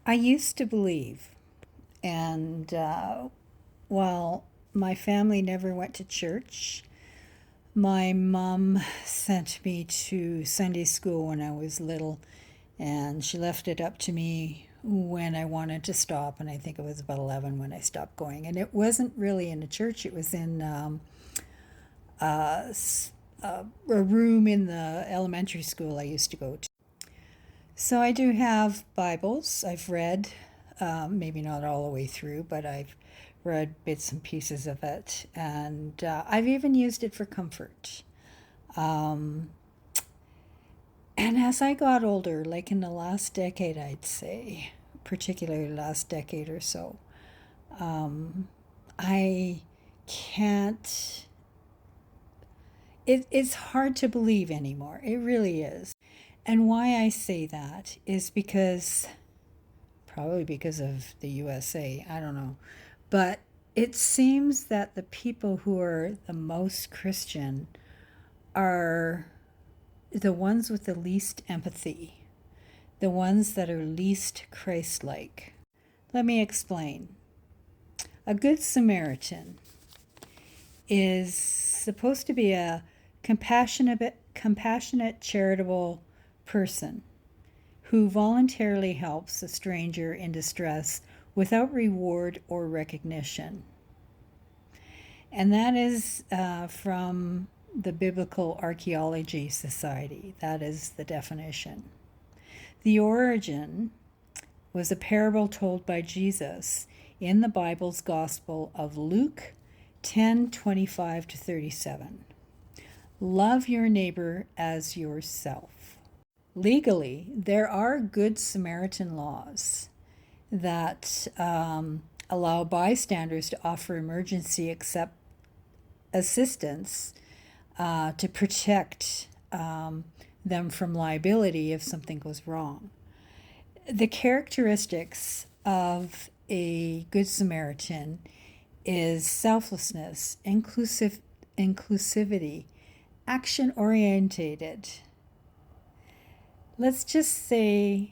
I used to believe, and while my family never went to church, my mom sent me to Sunday school when I was little, and she left it up to me when I wanted to stop. And I think it was about 11 when I stopped going. And it wasn't really in a church, it was in uh, a room in the elementary school I used to go to. So I do have Bibles. I've read, maybe not all the way through, but I've read bits and pieces of it. And I've even used it for comfort. Um, and as I got older, like in the last decade, I'd say, particularly last decade or so, I can't, it's hard to believe anymore. It really is. And why I say that is because probably because of the USA, I don't know. But it seems that the people who are the most Christian are the ones with the least empathy, the ones that are least Christ like. Let me explain. A Good Samaritan is supposed to be a compassionate, charitable person who voluntarily helps a stranger in distress without reward or recognition. And that is from the Biblical Archaeology Society. That is the definition. The origin was a parable told by Jesus in the Bible's Gospel of Luke 10:25 to 37. Love your neighbor as yourself. Legally, there are Good Samaritan laws that allow bystanders to offer emergency assistance to protect them from liability if something goes wrong. The characteristics of a Good Samaritan is selflessness, inclusivity, action orientated. Let's just say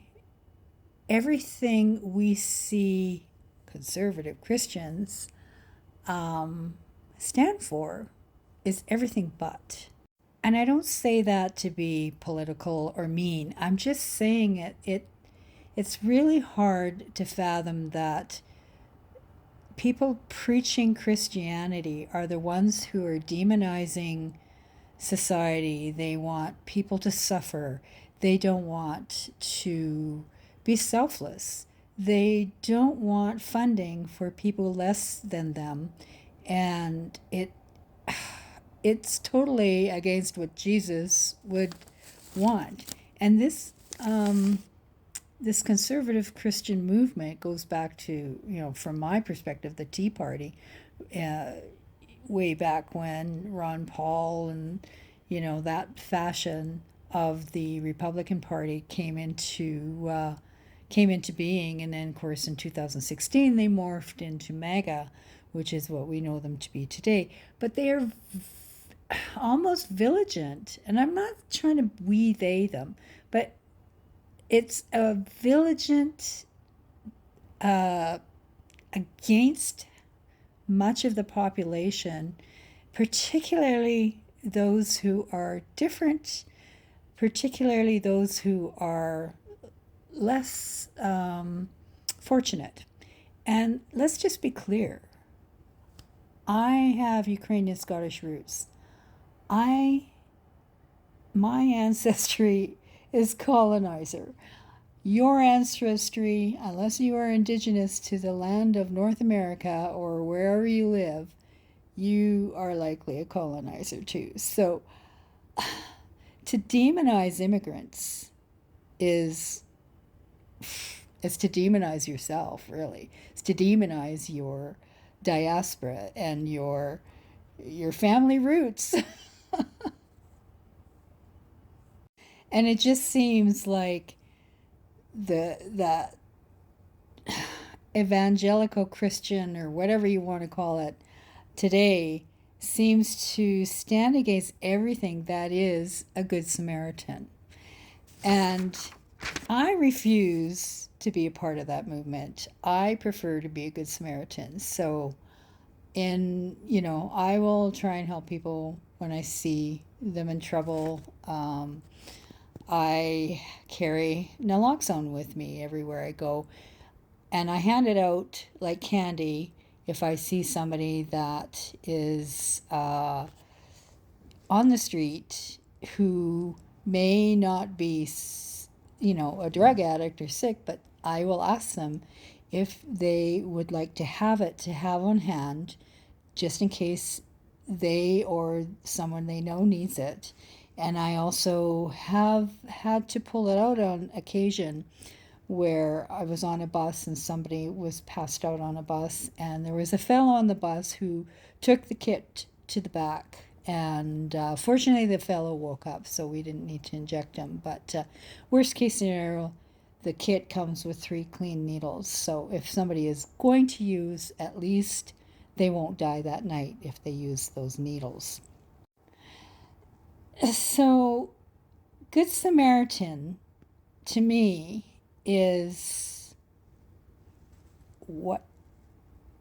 everything we see conservative Christians stand for is everything but. And I don't say that to be political or mean. I'm just saying it's really hard to fathom that people preaching Christianity are the ones who are demonizing society. They want people to suffer. They don't want to be selfless. They don't want funding for people less than them. And it's totally against what Jesus would want. And this conservative Christian movement goes back to, from my perspective, the Tea Party, uh, way back when Ron Paul and, that fashion of the Republican Party came into being. And then, of course, in 2016, they morphed into MAGA, which is what we know them to be today. But they are almost vigilant, and I'm not trying to they them, but it's a vigilant against much of the population, particularly those who are different, particularly those who are less fortunate. And let's just be clear, I have Ukrainian Scottish roots. My ancestry is colonizer. Your ancestry, unless you are indigenous to the land of North America or wherever you live, you are likely a colonizer too. So to demonize immigrants is to demonize yourself, really. It's to demonize your diaspora and your family roots. And it just seems like that evangelical Christian, or whatever you want to call it, today seems to stand against everything that is a Good Samaritan. And I refuse to be a part of that movement. I prefer to be a good Samaritan. So, I will try and help people when I see them in trouble. I carry naloxone with me everywhere I go, and I hand it out like candy if I see somebody that is on the street who may not be, a drug addict or sick, but I will ask them if they would like to have it to have on hand just in case they or someone they know needs it. And I also have had to pull it out on occasion where I was on a bus and somebody was passed out on a bus, and there was a fellow on the bus who took the kit to the back. And fortunately, the fellow woke up, so we didn't need to inject him. But worst case scenario, the kit comes with 3 clean needles. So if somebody is going to use, at least they won't die that night if they use those needles. So, Good Samaritan to me is what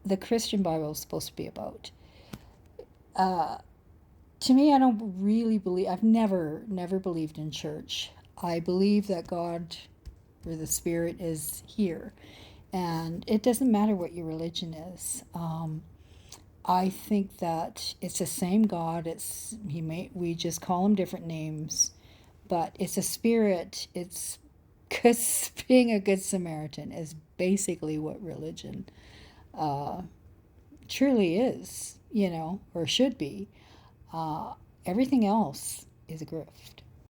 the Christian Bible is supposed to be about. To me, I don't really believe, I've never believed in church. I believe that God or the Spirit is here. And it doesn't matter what your religion is. I think that it's the same God. We just call him different names, but it's a spirit. It's because being a good Samaritan is basically what religion truly is, or should be. Everything else is a grift.